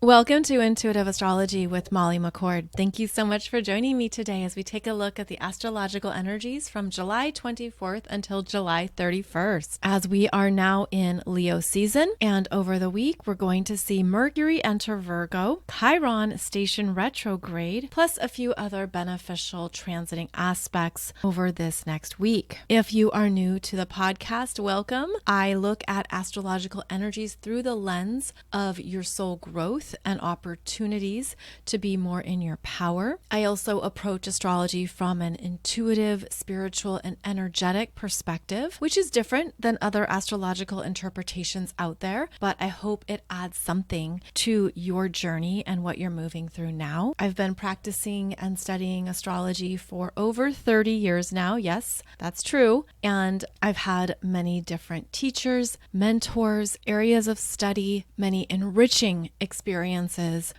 Welcome to Intuitive Astrology with Molly McCord. Thank you so much for joining me today as we take a look at the astrological energies from July 24th until July 31st. As we are now in Leo season, and over the week, we're going to see Mercury enter Virgo, Chiron station retrograde, plus a few other beneficial transiting aspects over this next week. If you are new to the podcast, welcome. I look at astrological energies through the lens of your soul growth and opportunities to be more in your power. I also approach astrology from an intuitive, spiritual, and energetic perspective, which is different than other astrological interpretations out there, but I hope it adds something to your journey and what you're moving through now. I've been practicing and studying astrology for over 30 years now. Yes, that's true. And I've had many different teachers, mentors, areas of study, many enriching experiences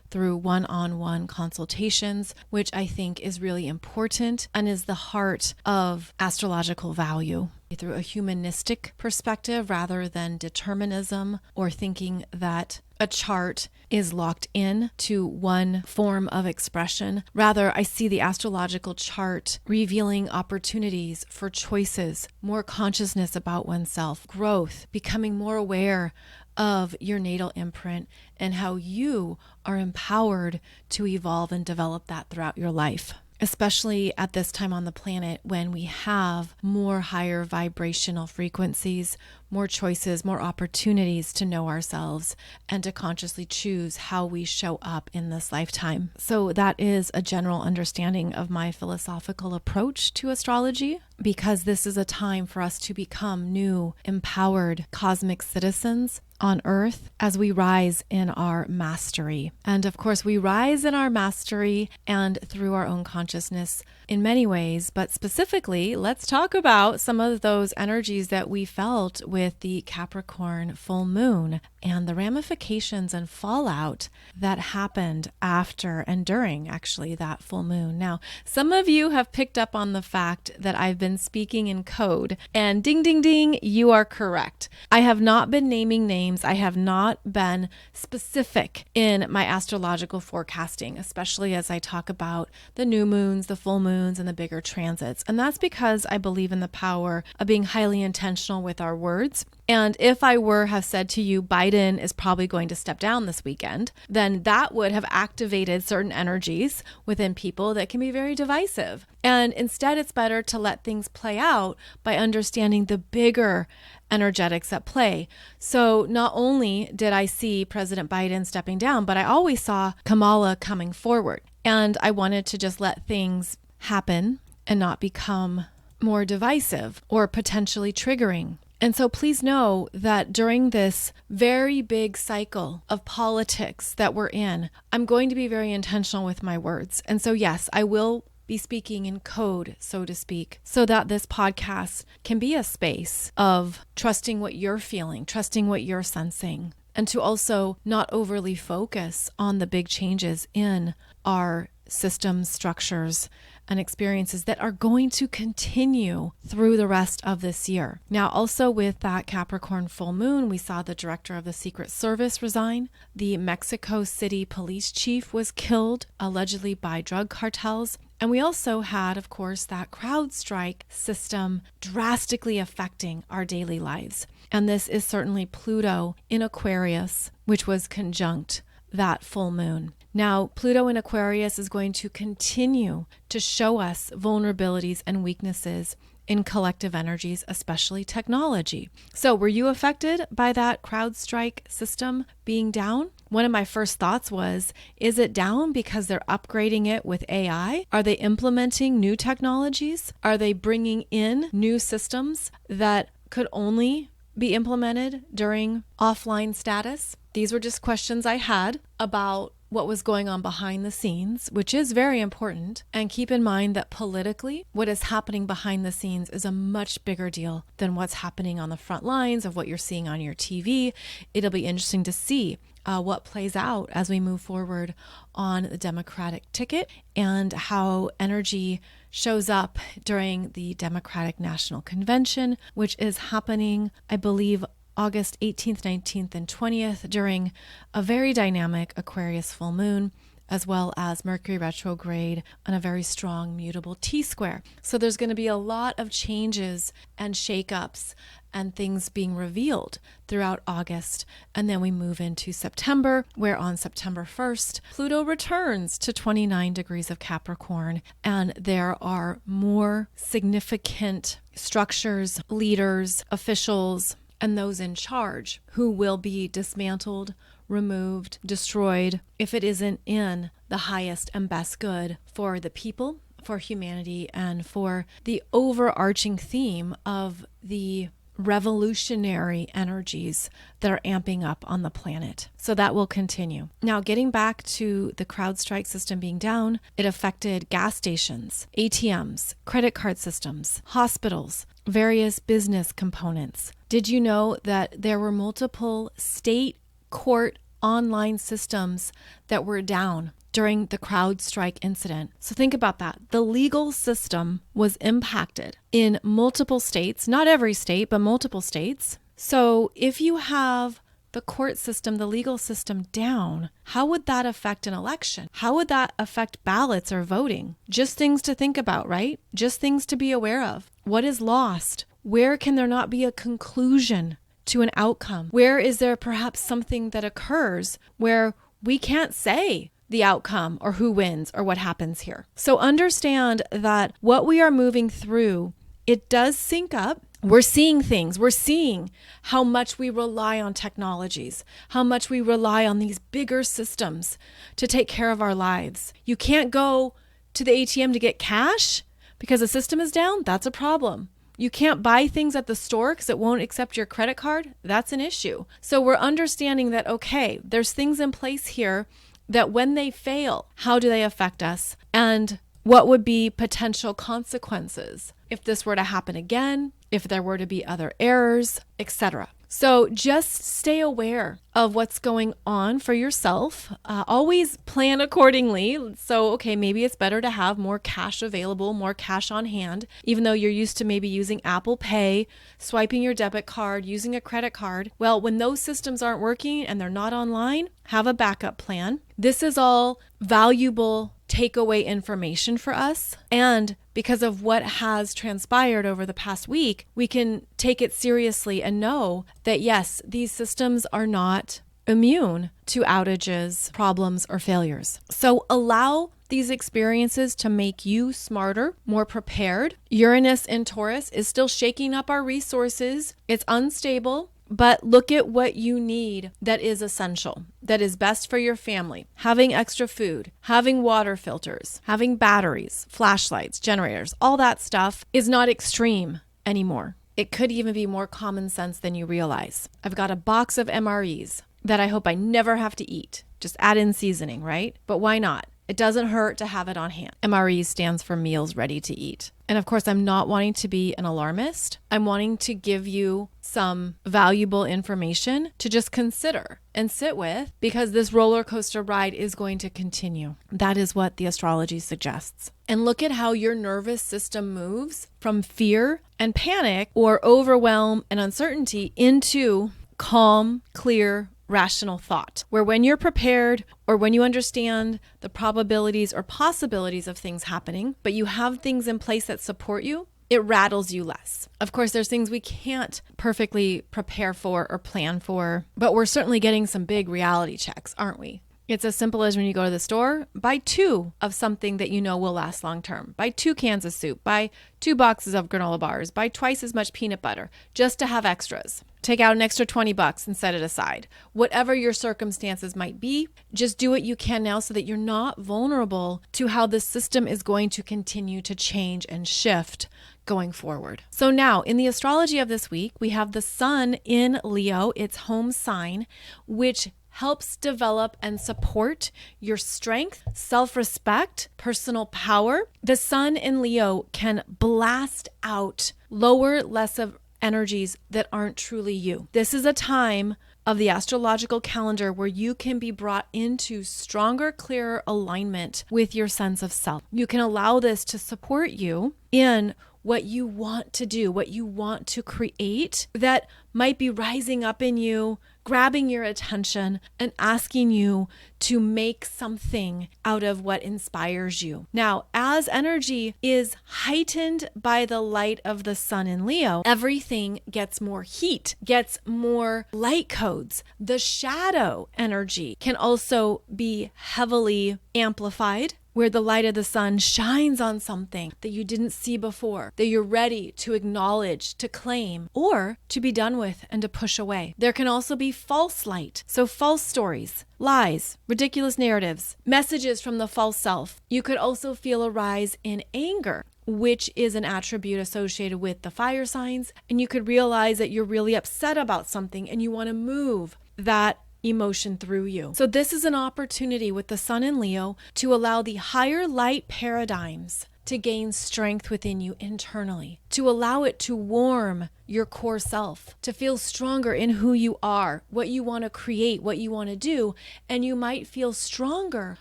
through one-on-one consultations, which I think is really important and is the heart of astrological value. Through a humanistic perspective rather than determinism or thinking that a chart is locked in to one form of expression. Rather, I see the astrological chart revealing opportunities for choices, more consciousness about oneself, growth, becoming more aware of your natal imprint and how you are empowered to evolve and develop that throughout your life. Especially at this time on the planet when we have more higher vibrational frequencies, more choices, more opportunities to know ourselves and to consciously choose how we show up in this lifetime. So that is a general understanding of my philosophical approach to astrology, because this is a time for us to become new, empowered cosmic citizens on Earth as we rise in our mastery. And of course, we rise in our mastery and through our own consciousness in many ways, but specifically, let's talk about some of those energies that we felt with the Capricorn full moon and the ramifications and fallout that happened after and during actually that full moon. Now, some of you have picked up on the fact that I've been speaking in code, and ding, ding, ding, you are correct. I have not been naming names. I have not been specific in my astrological forecasting, especially as I talk about the new moons, the full moons, and the bigger transits. And that's because I believe in the power of being highly intentional with our words. And if I have said to you, Biden is probably going to step down this weekend, then that would have activated certain energies within people that can be very divisive. And instead, it's better to let things play out by understanding the bigger energetics at play. So not only did I see President Biden stepping down, but I always saw Kamala coming forward. And I wanted to just let things happen and not become more divisive or potentially triggering. And so please know that during this very big cycle of politics that we're in, I'm going to be very intentional with my words. And so yes, I will be speaking in code, so to speak, so that this podcast can be a space of trusting what you're feeling, trusting what you're sensing, and to also not overly focus on the big changes in our systems, structures, and experiences that are going to continue through the rest of this year. Now, also with that Capricorn full moon, we saw the director of the Secret Service resign. The Mexico City police chief was killed, allegedly by drug cartels. And we also had, of course, that CrowdStrike system drastically affecting our daily lives. And this is certainly Pluto in Aquarius, which was conjunct that full moon. Now, Pluto in Aquarius is going to continue to show us vulnerabilities and weaknesses in collective energies, especially technology. So were you affected by that CrowdStrike system being down? One of my first thoughts was, is it down because they're upgrading it with AI? Are they implementing new technologies? Are they bringing in new systems that could only be implemented during offline status? These were just questions I had about what was going on behind the scenes, which is very important. And keep in mind that politically, what is happening behind the scenes is a much bigger deal than what's happening on the front lines of what you're seeing on your TV. It'll be interesting to see what plays out as we move forward on the Democratic ticket and how energy shows up during the Democratic National Convention, which is happening, I believe, August 18th, 19th, and 20th during a very dynamic Aquarius full moon, as well as Mercury retrograde on a very strong mutable T-square. So there's going to be a lot of changes and shakeups and things being revealed throughout August. And then we move into September, where on September 1st, Pluto returns to 29 degrees of Capricorn. And there are more significant structures, leaders, officials, and those in charge who will be dismantled, removed, destroyed if it isn't in the highest and best good for the people, for humanity, and for the overarching theme of the revolutionary energies that are amping up on the planet. So that will continue. Now, getting back to the CrowdStrike system being down, it affected gas stations, ATMs, credit card systems, hospitals, various business components. Did you know that there were multiple state court online systems that were down during the CrowdStrike incident? So think about that. The legal system was impacted in multiple states, not every state, but multiple states. So if you have the court system, the legal system down, how would that affect an election? How would that affect ballots or voting? Just things to think about, right? Just things to be aware of. What is lost? Where can there not be a conclusion to an outcome? Where is there perhaps something that occurs where we can't say the outcome or who wins or what happens here? So understand that what we are moving through, it does sync up. We're seeing things. We're seeing how much we rely on technologies, how much we rely on these bigger systems to take care of our lives. You can't go to the ATM to get cash because the system is down. That's a problem. You can't buy things at the store because it won't accept your credit card. That's an issue. So we're understanding that, okay, there's things in place here that when they fail, how do they affect us? And what would be potential consequences if this were to happen again, if there were to be other errors, etc. So just stay aware of what's going on for yourself. Always plan accordingly. So, okay, maybe it's better to have more cash available, more cash on hand, even though you're used to maybe using Apple Pay, swiping your debit card, using a credit card. Well, when those systems aren't working and they're not online, have a backup plan. This is all valuable takeaway information for us. And because of what has transpired over the past week, we can take it seriously and know that yes, these systems are not immune to outages, problems, or failures. So allow these experiences to make you smarter, more prepared. Uranus in Taurus is still shaking up our resources. It's unstable. But look at what you need that is essential, that is best for your family. Having extra food, having water filters, having batteries, flashlights, generators, all that stuff is not extreme anymore. It could even be more common sense than you realize. I've got a box of MREs that I hope I never have to eat. Just add in seasoning, right? But why not? It doesn't hurt to have it on hand. MRE stands for meals ready to eat. And of course, I'm not wanting to be an alarmist. I'm wanting to give you some valuable information to just consider and sit with, because this roller coaster ride is going to continue. That is what the astrology suggests. And look at how your nervous system moves from fear and panic or overwhelm and uncertainty into calm, clear, rational thought, where when you're prepared or when you understand the probabilities or possibilities of things happening, but you have things in place that support you, it rattles you less. Of course, there's things we can't perfectly prepare for or plan for, but we're certainly getting some big reality checks, aren't we? It's as simple as when you go to the store, buy 2 of something that you know will last long term. Buy 2 cans of soup, buy 2 boxes of granola bars, buy twice as much peanut butter, just to have extras. Take out an extra $20 and set it aside. Whatever your circumstances might be, just do what you can now so that you're not vulnerable to how the system is going to continue to change and shift going forward. So now in the astrology of this week, we have the sun in Leo, its home sign, which helps develop and support your strength, self-respect, personal power. The sun in Leo can blast out lower, lesser energies that aren't truly you. This is a time of the astrological calendar where you can be brought into stronger, clearer alignment with your sense of self. You can allow this to support you in what you want to do, what you want to create that might be rising up in you, grabbing your attention and asking you to make something out of what inspires you. Now, as energy is heightened by the light of the sun in Leo, everything gets more heat, gets more light codes. The shadow energy can also be heavily amplified, where the light of the sun shines on something that you didn't see before, that you're ready to acknowledge, to claim, or to be done with and to push away. There can also be false light, so false stories, lies, ridiculous narratives, messages from the false self. You could also feel a rise in anger, which is an attribute associated with the fire signs, and you could realize that you're really upset about something and you want to move that emotion through you. So this is an opportunity with the sun in Leo to allow the higher light paradigms to gain strength within you internally, to allow it to warm your core self, to feel stronger in who you are, what you want to create, what you want to do. And you might feel stronger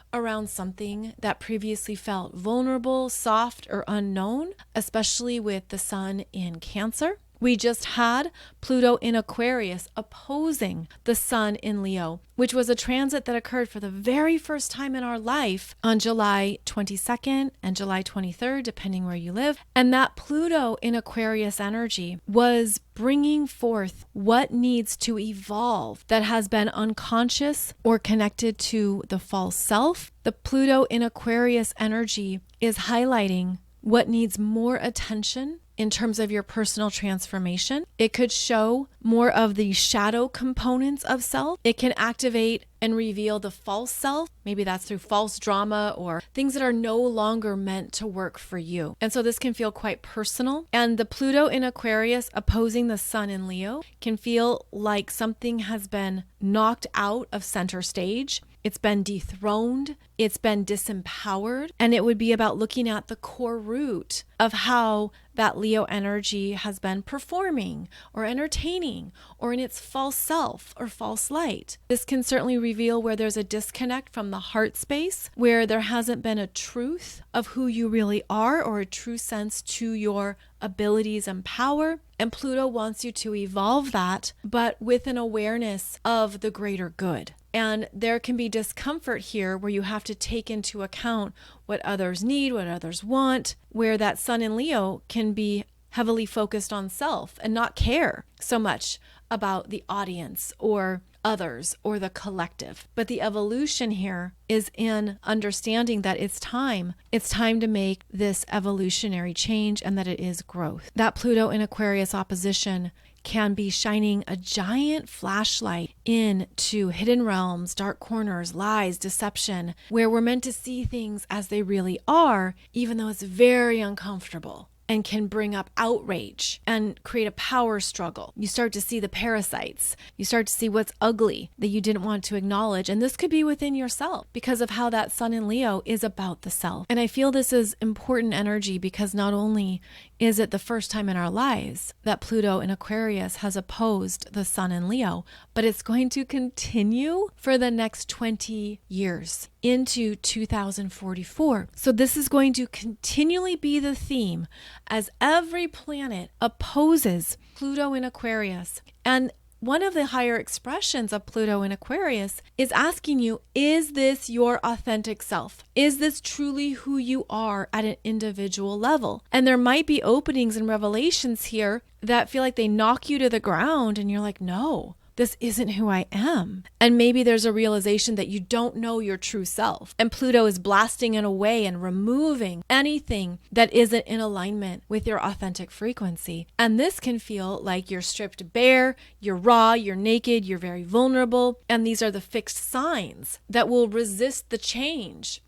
around something that previously felt vulnerable, soft, or unknown, especially with the sun in Cancer. We just had Pluto in Aquarius opposing the sun in Leo, which was a transit that occurred for the very first time in our life on July 22nd and July 23rd, depending where you live. And that Pluto in Aquarius energy was bringing forth what needs to evolve that has been unconscious or connected to the false self. The Pluto in Aquarius energy is highlighting what needs more attention in terms of your personal transformation. It could show more of the shadow components of self. It can activate and reveal the false self. Maybe that's through false drama or things that are no longer meant to work for you. And so this can feel quite personal. And the Pluto in Aquarius opposing the sun in Leo can feel like something has been knocked out of center stage. It's been dethroned, it's been disempowered, and it would be about looking at the core root of how that Leo energy has been performing or entertaining or in its false self or false light. This can certainly reveal where there's a disconnect from the heart space, where there hasn't been a truth of who you really are or a true sense to your abilities and power. And Pluto wants you to evolve that, but with an awareness of the greater good. And there can be discomfort here where you have to take into account what others need, what others want, where that sun in Leo can be heavily focused on self and not care so much about the audience or others or the collective. But the evolution here is in understanding that it's time to make this evolutionary change and that it is growth. That Pluto in Aquarius opposition can be shining a giant flashlight into hidden realms, dark corners, lies, deception, where we're meant to see things as they really are, even though it's very uncomfortable and can bring up outrage and create a power struggle. You start to see the parasites. You start to see what's ugly that you didn't want to acknowledge. And this could be within yourself because of how that sun in Leo is about the self. And I feel this is important energy because not only is it the first time in our lives that Pluto in Aquarius has opposed the sun in Leo, but it's going to continue for the next 20 years into 2044. So this is going to continually be the theme as every planet opposes Pluto in Aquarius. And one of the higher expressions of Pluto in Aquarius is asking you, is this your authentic self? Is this truly who you are at an individual level? And there might be openings and revelations here that feel like they knock you to the ground and you're like, no, this isn't who I am. And maybe there's a realization that you don't know your true self. And Pluto is blasting it away and removing anything that isn't in alignment with your authentic frequency. And this can feel like you're stripped bare, you're raw, you're naked, you're very vulnerable. And these are the fixed signs that will resist the change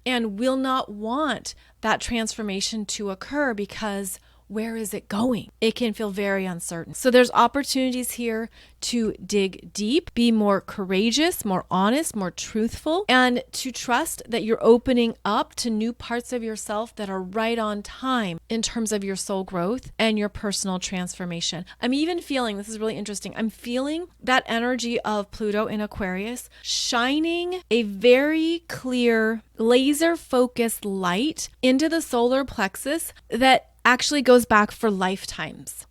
and will not want that transformation to occur because where is it going? It can feel very uncertain. So there's opportunities here to dig deep, be more courageous, more honest, more truthful, and to trust that you're opening up to new parts of yourself that are right on time in terms of your soul growth and your personal transformation. I'm even feeling, this is really interesting, I'm feeling that energy of Pluto in Aquarius shining a very clear laser focused light into the solar plexus that actually goes back for lifetimes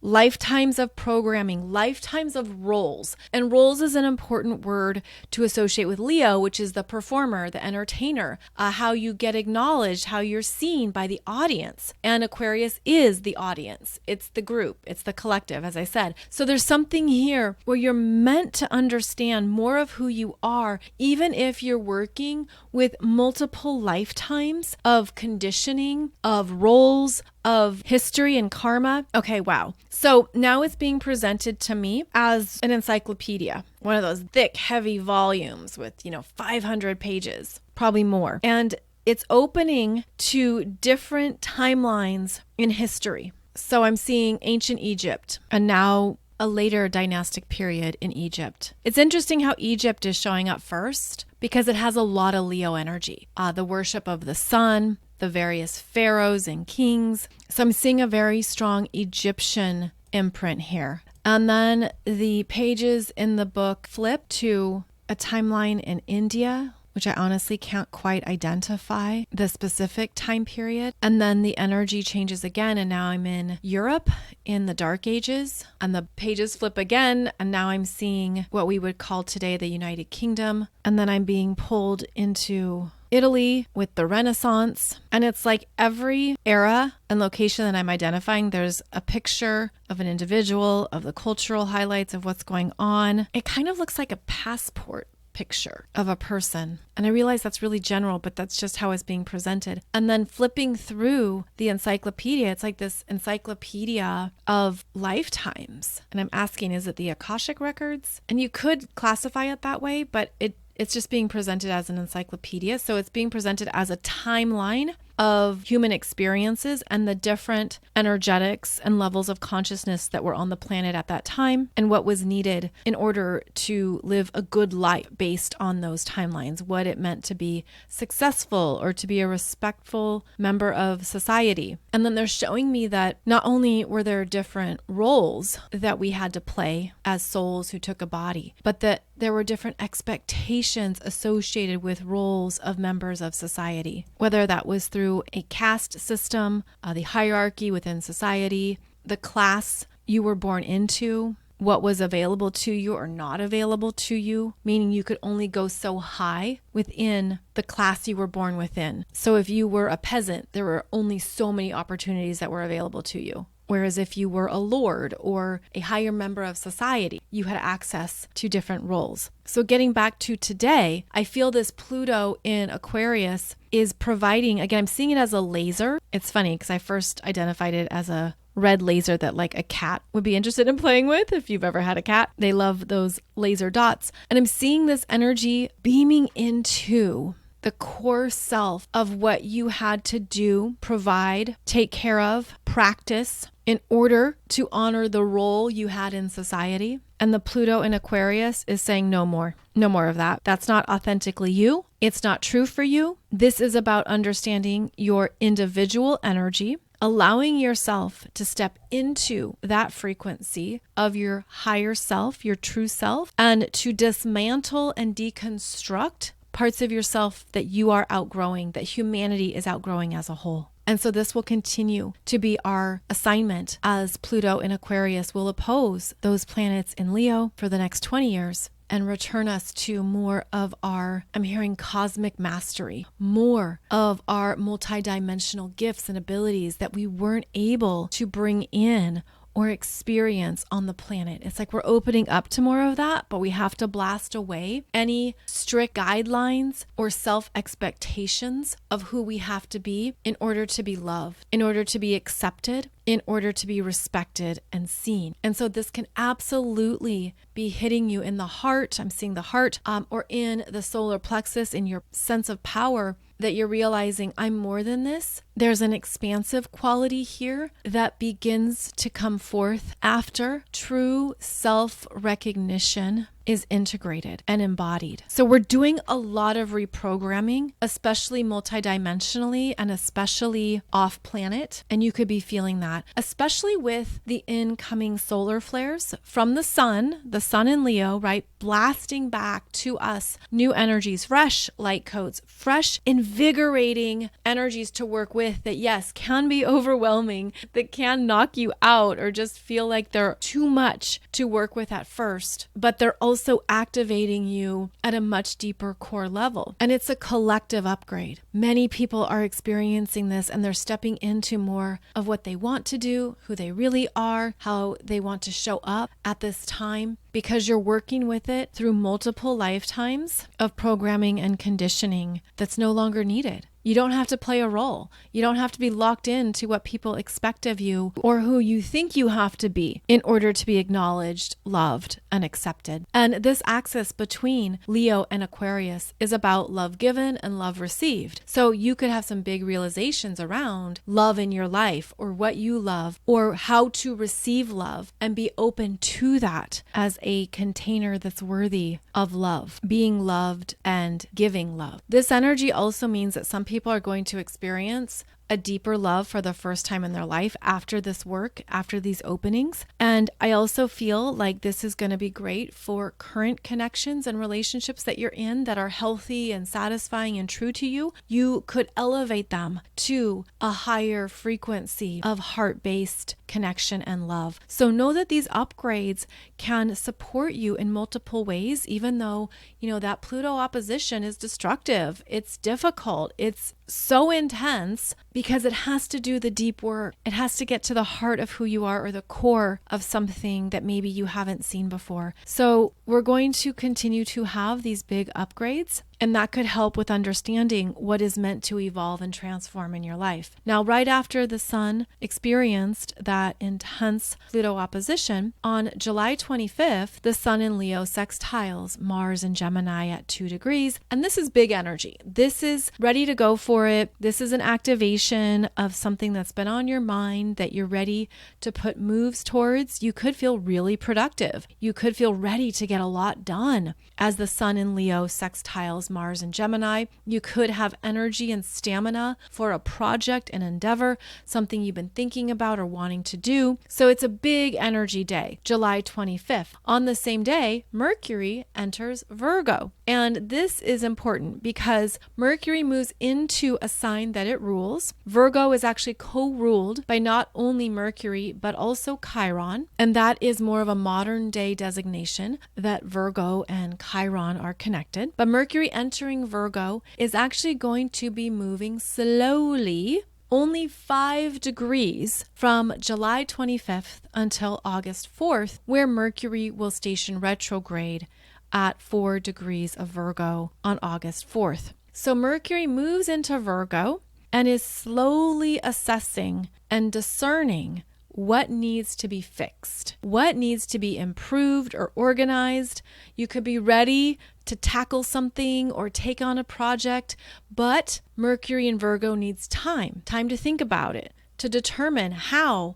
of programming, lifetimes of roles. And roles is an important word to associate with Leo, which is the performer, the entertainer, how you get acknowledged, how you're seen by the audience. And Aquarius is the audience. It's the group. It's the collective, as I said. So there's something here where you're meant to understand more of who you are, even if you're working with multiple lifetimes of conditioning, of roles, of history and karma. Okay, wow. So now it's being presented to me as an encyclopedia, one of those thick, heavy volumes with, 500 pages, probably more. And it's opening to different timelines in history. So I'm seeing ancient Egypt and now a later dynastic period in Egypt. It's interesting how Egypt is showing up first because it has a lot of Leo energy. The worship of the sun, the various pharaohs and kings. So I'm seeing a very strong Egyptian imprint here. And then the pages in the book flip to a timeline in India, which I honestly can't quite identify the specific time period. And then the energy changes again, and now I'm in Europe in the Dark Ages, and the pages flip again, and now I'm seeing what we would call today the United Kingdom. And then I'm being pulled into Italy with the Renaissance. And it's like every era and location that I'm identifying, there's a picture of an individual, of the cultural highlights of what's going on. It kind of looks like a passport picture of a person. And I realize that's really general, but that's just how it's being presented. And then flipping through the encyclopedia, it's like this encyclopedia of lifetimes. And I'm asking, is it the Akashic records? And you could classify it that way, but it's just being presented as an encyclopedia. So it's being presented as a timeline of human experiences and the different energetics and levels of consciousness that were on the planet at that time and what was needed in order to live a good life based on those timelines, what it meant to be successful or to be a respectful member of society. And then they're showing me that not only were there different roles that we had to play as souls who took a body, but that there were different expectations associated with roles of members of society, whether that was through a caste system, the hierarchy within society, the class you were born into, what was available to you or not available to you, meaning you could only go so high within the class you were born within. So if you were a peasant, there were only so many opportunities that were available to you. Whereas if you were a lord or a higher member of society, you had access to different roles. So getting back to today, I feel this Pluto in Aquarius is providing, again, I'm seeing it as a laser. It's funny because I first identified it as a red laser that like a cat would be interested in playing with. If you've ever had a cat, they love those laser dots. And I'm seeing this energy beaming into the core self of what you had to do, provide, take care of, practice in order to honor the role you had in society. And the Pluto in Aquarius is saying no more of that. That's not authentically you. It's not true for you. This is about understanding your individual energy, allowing yourself to step into that frequency of your higher self, your true self, and to dismantle and deconstruct parts of yourself that you are outgrowing, that humanity is outgrowing as a whole. And so this will continue to be our assignment as Pluto in Aquarius will oppose those planets in Leo for the next 20 years and return us to more of our, I'm hearing cosmic mastery, more of our multidimensional gifts and abilities that we weren't able to bring in or experience on the planet. It's like we're opening up to more of that, but we have to blast away any strict guidelines or self-expectations of who we have to be in order to be loved, in order to be accepted, in order to be respected and seen. And so this can absolutely be hitting you in the heart. I'm seeing the heart, or in the solar plexus, in your sense of power, that you're realizing I'm more than this. There's an expansive quality here that begins to come forth after true self-recognition is integrated and embodied. So we're doing a lot of reprogramming, especially multidimensionally and especially off planet. And you could be feeling that, especially with the incoming solar flares from the sun in Leo, right? Blasting back to us new energies, fresh light codes, fresh, invigorating energies to work with that, yes, can be overwhelming, that can knock you out or just feel like they're too much to work with at first, but they're also activating you at a much deeper core level. And it's a collective upgrade. Many people are experiencing this and they're stepping into more of what they want to do, who they really are, how they want to show up at this time, because you're working with it through multiple lifetimes of programming and conditioning that's no longer needed. You don't have to play a role. You don't have to be locked into what people expect of you or who you think you have to be in order to be acknowledged, loved, and accepted. And this axis between Leo and Aquarius is about love given and love received. So you could have some big realizations around love in your life or what you love or how to receive love and be open to that as a container that's worthy of love, being loved and giving love. This energy also means that some people are going to experience a deeper love for the first time in their life after this work, after these openings. And I also feel like this is going to be great for current connections and relationships that you're in that are healthy and satisfying and true to you. You could elevate them to a higher frequency of heart-based connection and love. So know that these upgrades can support you in multiple ways, even though, that Pluto opposition is destructive. It's difficult. It's so intense because it has to do the deep work. It has to get to the heart of who you are or the core of something that maybe you haven't seen before. So we're going to continue to have these big upgrades, and that could help with understanding what is meant to evolve and transform in your life. Now, right after the sun experienced that intense Pluto opposition, on July 25th, the sun in Leo sextiles Mars and Gemini at 2 degrees. And this is big energy. This is ready to go for it. This is an activation of something that's been on your mind that you're ready to put moves towards. You could feel really productive. You could feel ready to get a lot done as the sun in Leo sextiles Mars and Gemini. You could have energy and stamina for a project and endeavor, something you've been thinking about or wanting to do. So it's a big energy day, July 25th. On the same day, Mercury enters Virgo. And this is important because Mercury moves into a sign that it rules. Virgo is actually co-ruled by not only Mercury, but also Chiron. And that is more of a modern day designation that Virgo and Chiron are connected. But Mercury entering Virgo is actually going to be moving slowly, only 5 degrees from July 25th until August 4th, where Mercury will station retrograde at 4 degrees of Virgo on August 4th. So Mercury moves into Virgo and is slowly assessing and discerning what needs to be fixed, what needs to be improved or organized. You could be ready to tackle something or take on a project, but Mercury in Virgo needs time to think about it, to determine how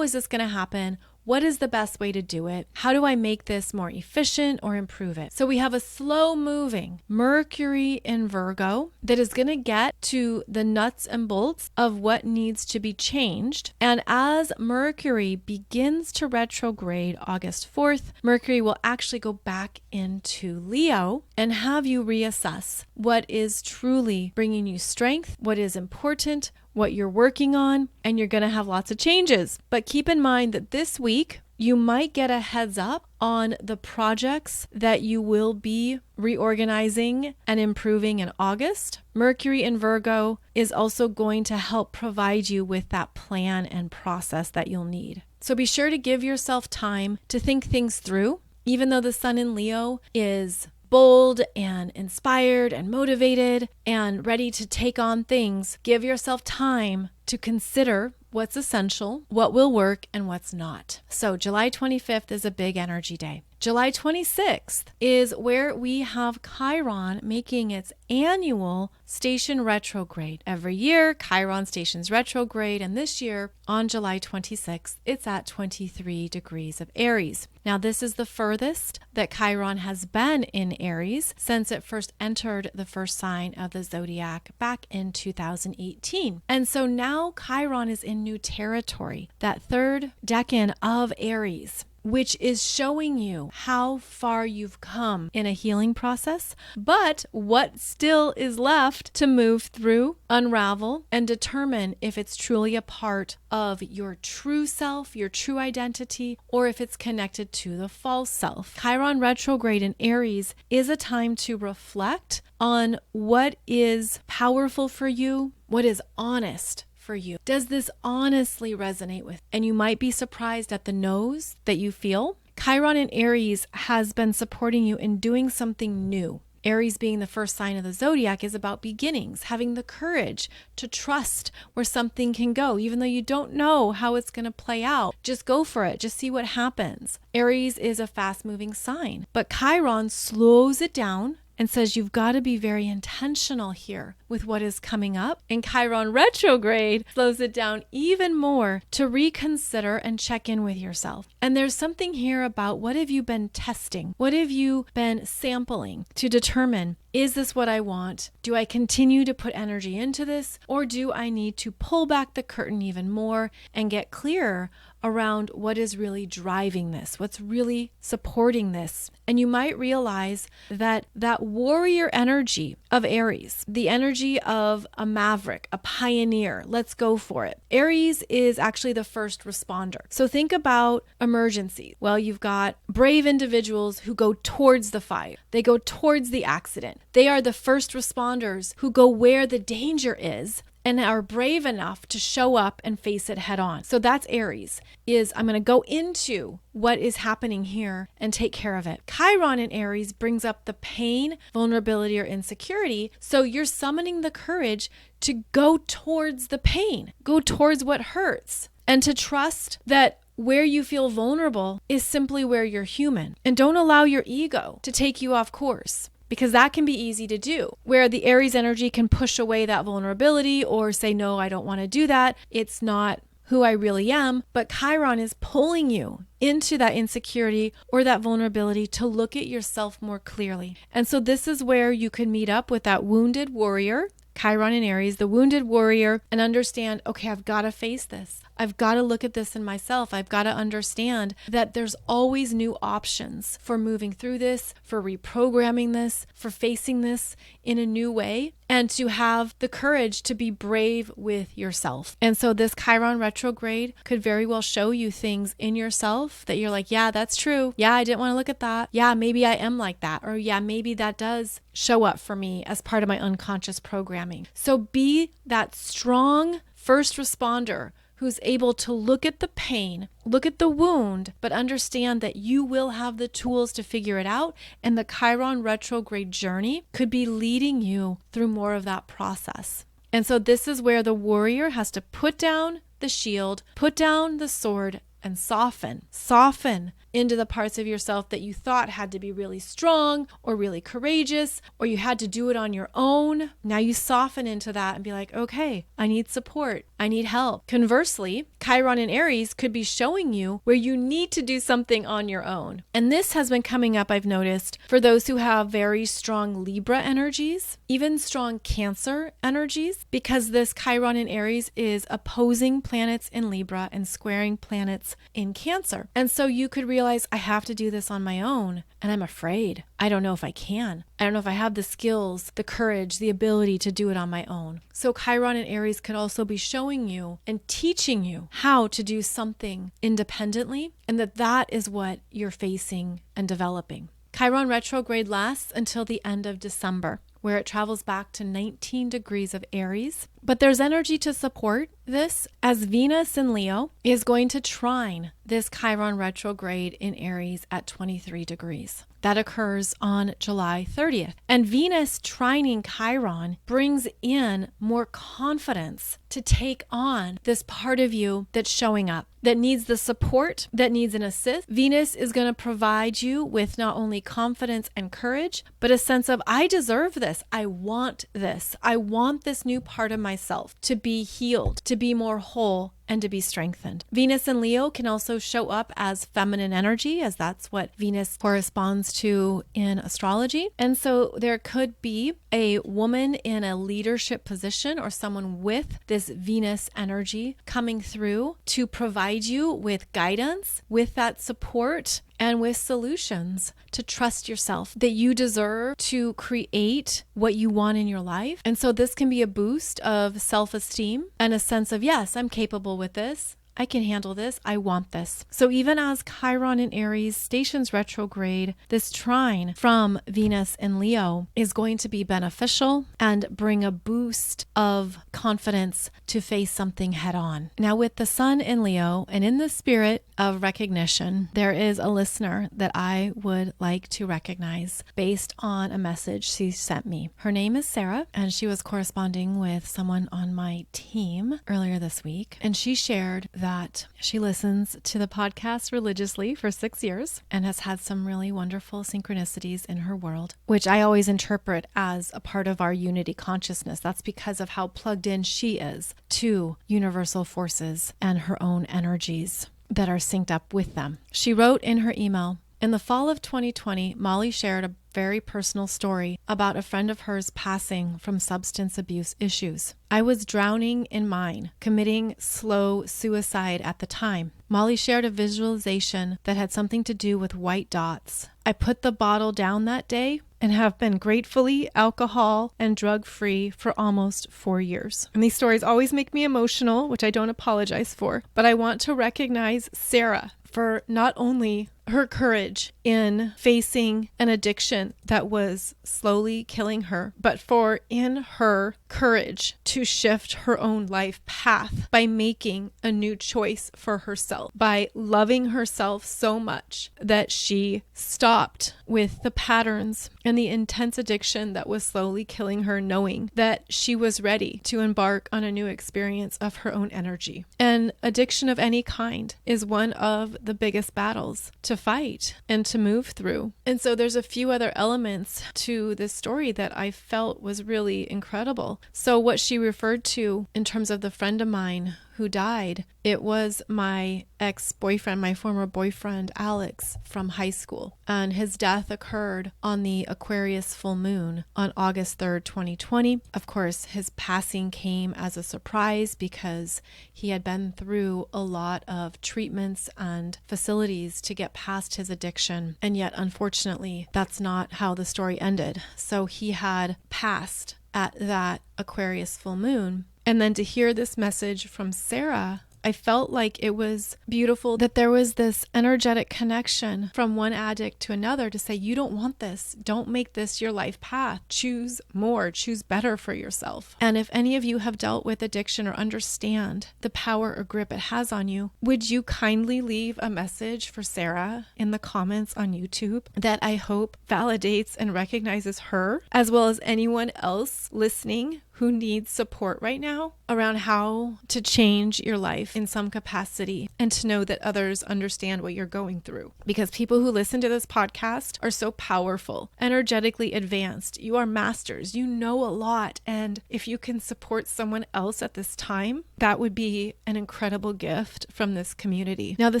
is this going to happen? What is the best way to do it? How do I make this more efficient or improve it? So we have a slow moving Mercury in Virgo that is going to get to the nuts and bolts of what needs to be changed. And as Mercury begins to retrograde August 4th, Mercury will actually go back into Leo and have you reassess what is truly bringing you strength, what is important, what you're working on, and you're going to have lots of changes. But keep in mind that this week, you might get a heads up on the projects that you will be reorganizing and improving in August. Mercury in Virgo is also going to help provide you with that plan and process that you'll need. So be sure to give yourself time to think things through. Even though the sun in Leo is bold and inspired and motivated and ready to take on things, give yourself time to consider what's essential, what will work, and what's not. So July 25th is a big energy day. July 26th is where we have Chiron making its annual station retrograde. Every year, Chiron stations retrograde, and this year, on July 26th, it's at 23 degrees of Aries. Now, this is the furthest that Chiron has been in Aries since it first entered the first sign of the zodiac back in 2018. And so now Chiron is in new territory, that third decan of Aries, which is showing you how far you've come in a healing process, but what still is left to move through, unravel, and determine if it's truly a part of your true self, your true identity, or if it's connected to the false self. Chiron retrograde in Aries is a time to reflect on what is powerful for you, what is honest for you. Does this honestly resonate with? And you might be surprised at the no's that you feel. Chiron in Aries has been supporting you in doing something new. Aries being the first sign of the zodiac is about beginnings, having the courage to trust where something can go, even though you don't know how it's going to play out. Just go for it. Just see what happens. Aries is a fast-moving sign, but Chiron slows it down and says you've got to be very intentional here with what is coming up. And Chiron retrograde slows it down even more to reconsider and check in with yourself. And there's something here about what have you been testing? What have you been sampling to determine, is this what I want? Do I continue to put energy into this? Or do I need to pull back the curtain even more and get clearer around what is really driving this, what's really supporting this? And you might realize that that warrior energy of Aries, the energy of a maverick, a pioneer, let's go for it. Aries is actually the first responder. So think about emergencies. Well, you've got brave individuals who go towards the fire. They go towards the accident. They are the first responders who go where the danger is and are brave enough to show up and face it head on. So that's Aries, is I'm going to go into what is happening here and take care of it. Chiron in Aries brings up the pain, vulnerability, or insecurity. So you're summoning the courage to go towards the pain, go towards what hurts, and to trust that where you feel vulnerable is simply where you're human. And don't allow your ego to take you off course, because that can be easy to do, where the Aries energy can push away that vulnerability or say, no, I don't want to do that. It's not who I really am. But Chiron is pulling you into that insecurity or that vulnerability to look at yourself more clearly. And so this is where you can meet up with that wounded warrior, Chiron in Aries, the wounded warrior, and understand, okay, I've got to face this. I've got to look at this in myself. I've got to understand that there's always new options for moving through this, for reprogramming this, for facing this in a new way, and to have the courage to be brave with yourself. And so this Chiron retrograde could very well show you things in yourself that you're like, yeah, that's true. Yeah, I didn't want to look at that. Yeah, maybe I am like that. Or yeah, maybe that does show up for me as part of my unconscious programming. So be that strong first responder who's able to look at the pain, look at the wound, but understand that you will have the tools to figure it out. And the Chiron retrograde journey could be leading you through more of that process. And so this is where the warrior has to put down the shield, put down the sword, and soften into the parts of yourself that you thought had to be really strong or really courageous, or you had to do it on your own. Now you soften into that and be like, okay, I need support. I need help. Conversely, Chiron in Aries could be showing you where you need to do something on your own. And this has been coming up, I've noticed, for those who have very strong Libra energies, even strong Cancer energies, because this Chiron in Aries is opposing planets in Libra and squaring planets in Cancer. And so you could realize, I have to do this on my own, and I'm afraid. I don't know if I can. I don't know if I have the skills, the courage, the ability to do it on my own. So Chiron in Aries could also be showing you and teaching you how to do something independently, and that is what you're facing and developing. Chiron retrograde lasts until the end of December, where it travels back to 19 degrees of Aries, But there's energy to support this, as Venus in Leo is going to trine this Chiron retrograde in Aries at 23 degrees. That occurs on July 30th. And Venus trining Chiron brings in more confidence to take on this part of you that's showing up, that needs the support, that needs an assist. Venus is going to provide you with not only confidence and courage, but a sense of, I deserve this. I want this. I want this new part of myself to be healed, to be more whole, and to be strengthened. Venus in Leo can also show up as feminine energy, as that's what Venus corresponds to in astrology. And so there could be a woman in a leadership position or someone with this Venus energy coming through to provide you with guidance, with that support, and with solutions to trust yourself, that you deserve to create what you want in your life. And so this can be a boost of self-esteem and a sense of, yes, I'm capable with this. I can handle this. I want this. So even as Chiron in Aries stations retrograde, this trine from Venus in Leo is going to be beneficial and bring a boost of confidence to face something head on. Now with the sun in Leo and in the spirit of recognition, there is a listener that I would like to recognize based on a message she sent me. Her name is Sarah, and she was corresponding with someone on my team earlier this week. And she shared that she listens to the podcast religiously for 6 years and has had some really wonderful synchronicities in her world, which I always interpret as a part of our unity consciousness. That's because of how plugged in she is to universal forces and her own energies that are synced up with them. She wrote in her email, in the fall of 2020, Molly shared a very personal story about a friend of hers passing from substance abuse issues. I was drowning in mine, committing slow suicide at the time. Molly shared a visualization that had something to do with white dots. I put the bottle down that day and have been gratefully alcohol and drug-free for almost 4 years. And these stories always make me emotional, which I don't apologize for, but I want to recognize Sarah for not only her courage in facing an addiction that was slowly killing her, but for in her courage to shift her own life path by making a new choice for herself, by loving herself so much that she stopped with the patterns and the intense addiction that was slowly killing her, knowing that she was ready to embark on a new experience of her own energy. And addiction of any kind is one of the biggest battles to fight and to move through. And so there's a few other elements to this story that I felt was really incredible. So what she referred to in terms of the friend of mine who died, it was my ex-boyfriend, my former boyfriend, Alex, from high school. And his death occurred on the Aquarius full moon on August 3rd, 2020. Of course, his passing came as a surprise because he had been through a lot of treatments and facilities to get past his addiction. And yet, unfortunately, that's not how the story ended. So he had passed at that Aquarius full moon. And then to hear this message from Sarah, I felt like it was beautiful that there was this energetic connection from one addict to another to say, you don't want this. Don't make this your life path. Choose more, choose better for yourself. And if any of you have dealt with addiction or understand the power or grip it has on you, would you kindly leave a message for Sarah in the comments on YouTube that I hope validates and recognizes her, as well as anyone else listening who needs support right now around how to change your life in some capacity and to know that others understand what you're going through. Because people who listen to this podcast are so powerful, energetically advanced. You are masters. You know a lot. And if you can support someone else at this time, that would be an incredible gift from this community. Now, the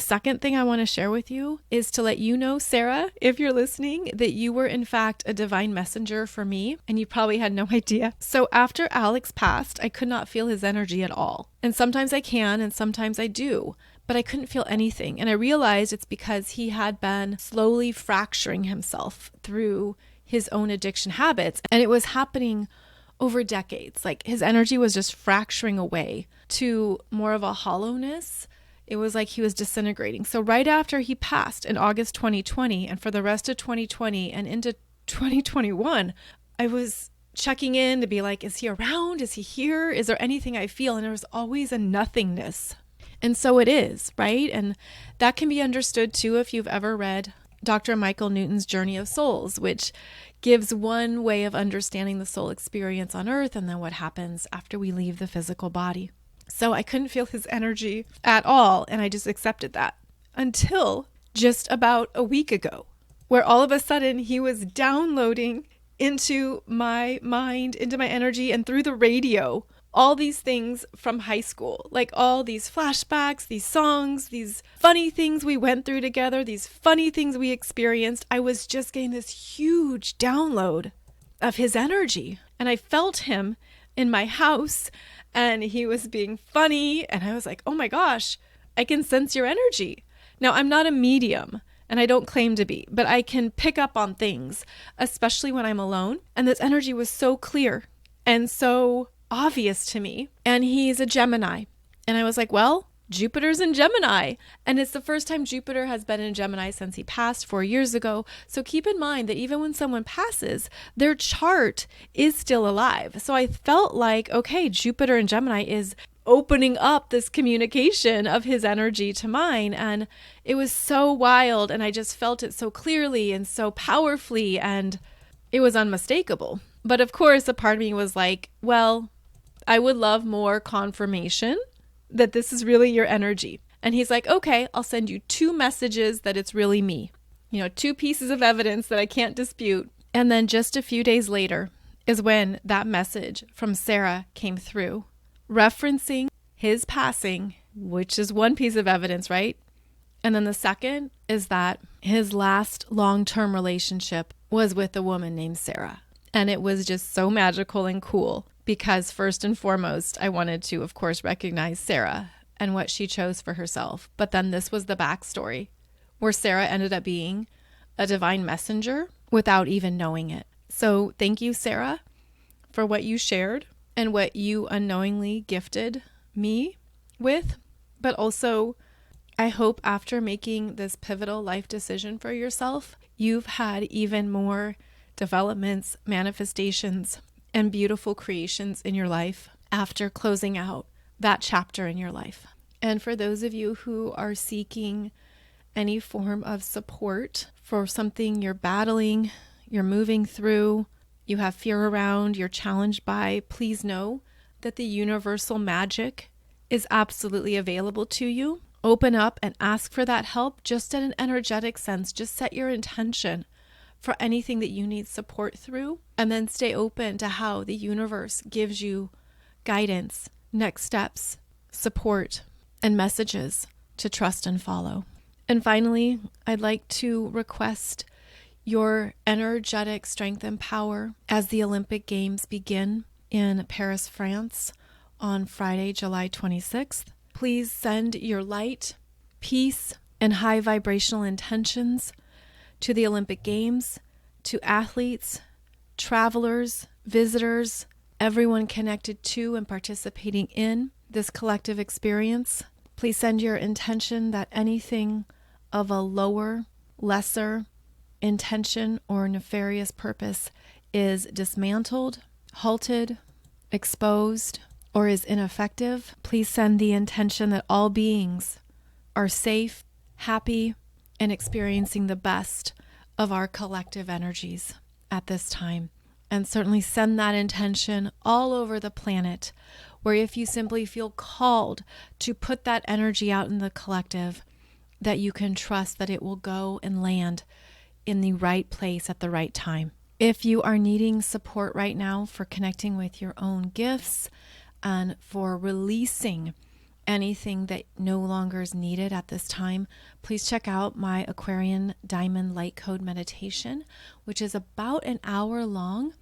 second thing I want to share with you is to let you know, Sarah, if you're listening, that you were in fact a divine messenger for me, and you probably had no idea. So after Alex passed, I could not feel his energy at all. And sometimes I can, and sometimes I do, but I couldn't feel anything. And I realized it's because he had been slowly fracturing himself through his own addiction habits. And it was happening over decades. Like his energy was just fracturing away to more of a hollowness. It was like he was disintegrating. So right after he passed in August 2020, and for the rest of 2020 and into 2021, I was checking in to be like, is he around? Is he here? Is there anything I feel? And there was always a nothingness. And so it is, right? And that can be understood too if you've ever read Dr. Michael Newton's Journey of Souls, which gives one way of understanding the soul experience on earth and then what happens after we leave the physical body. So I couldn't feel his energy at all, and I just accepted that until just about a week ago, where all of a sudden he was downloading into my mind, into my energy, and through the radio, all these things from high school, like all these flashbacks, these songs, these funny things we went through together, these funny things we experienced. I was just getting this huge download of his energy, and I felt him in my house, and he was being funny, and I was like, oh my gosh, I can sense your energy. Now, I'm not a medium, and I don't claim to be, but I can pick up on things, especially when I'm alone. And this energy was so clear and so obvious to me. And he's a Gemini. And I was like, well, Jupiter's in Gemini. And it's the first time Jupiter has been in Gemini since he passed 4 years ago. So keep in mind that even when someone passes, their chart is still alive. So I felt like, okay, Jupiter in Gemini is opening up this communication of his energy to mine. And it was so wild. And I just felt it so clearly and so powerfully. And it was unmistakable. But of course, a part of me was like, well, I would love more confirmation that this is really your energy. And he's like, okay, I'll send you 2 messages that it's really me. 2 pieces of evidence that I can't dispute. And then just a few days later is when that message from Sarah came through, referencing his passing, which is one piece of evidence, right? And then the second is that his last long-term relationship was with a woman named Sarah. And it was just so magical and cool because first and foremost, I wanted to, of course, recognize Sarah and what she chose for herself. But then this was the backstory where Sarah ended up being a divine messenger without even knowing it. So thank you, Sarah, for what you shared and what you unknowingly gifted me with. But also, I hope after making this pivotal life decision for yourself, you've had even more developments, manifestations, and beautiful creations in your life after closing out that chapter in your life. And for those of you who are seeking any form of support for something you're battling, you're moving through, you have fear around, you're challenged by, please know that the universal magic is absolutely available to you. Open up and ask for that help just in an energetic sense. Just set your intention for anything that you need support through, and then stay open to how the universe gives you guidance, next steps, support, and messages to trust and follow. And finally, I'd like to request your energetic strength and power as the Olympic Games begin in Paris, France on Friday, July 26th. Please send your light, peace, and high vibrational intentions to the Olympic Games, to athletes, travelers, visitors, everyone connected to and participating in this collective experience. Please send your intention that anything of a lower, lesser intention or nefarious purpose is dismantled, halted, exposed, or is ineffective. Please send the intention that all beings are safe, happy, and experiencing the best of our collective energies at this time. And certainly send that intention all over the planet, where if you simply feel called to put that energy out in the collective, that you can trust that it will go and land in the right place at the right time. If you are needing support right now for connecting with your own gifts and for releasing anything that no longer is needed at this time, please check out my Aquarian Diamond Lightcode Meditation, which is about an hour long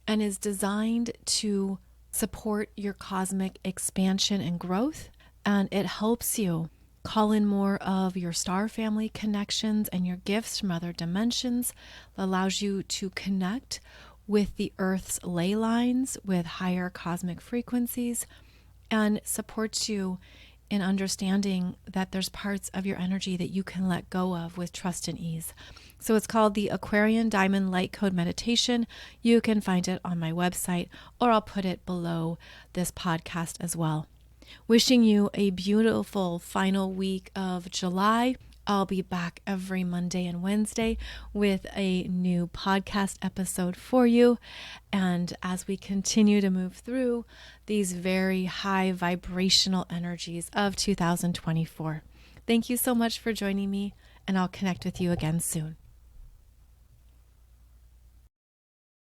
and is designed to support your cosmic expansion and growth. And it helps you call in more of your star family connections and your gifts from other dimensions. It allows you to connect with the Earth's ley lines with higher cosmic frequencies, and supports you in understanding that there's parts of your energy that you can let go of with trust and ease. So it's called the Aquarian Diamond Lightcode Meditation. You can find it on my website, or I'll put it below this podcast as well. Wishing you a beautiful final week of July. I'll be back every Monday and Wednesday with a new podcast episode for you. And as we continue to move through these very high vibrational energies of 2024. Thank you so much for joining me, and I'll connect with you again soon.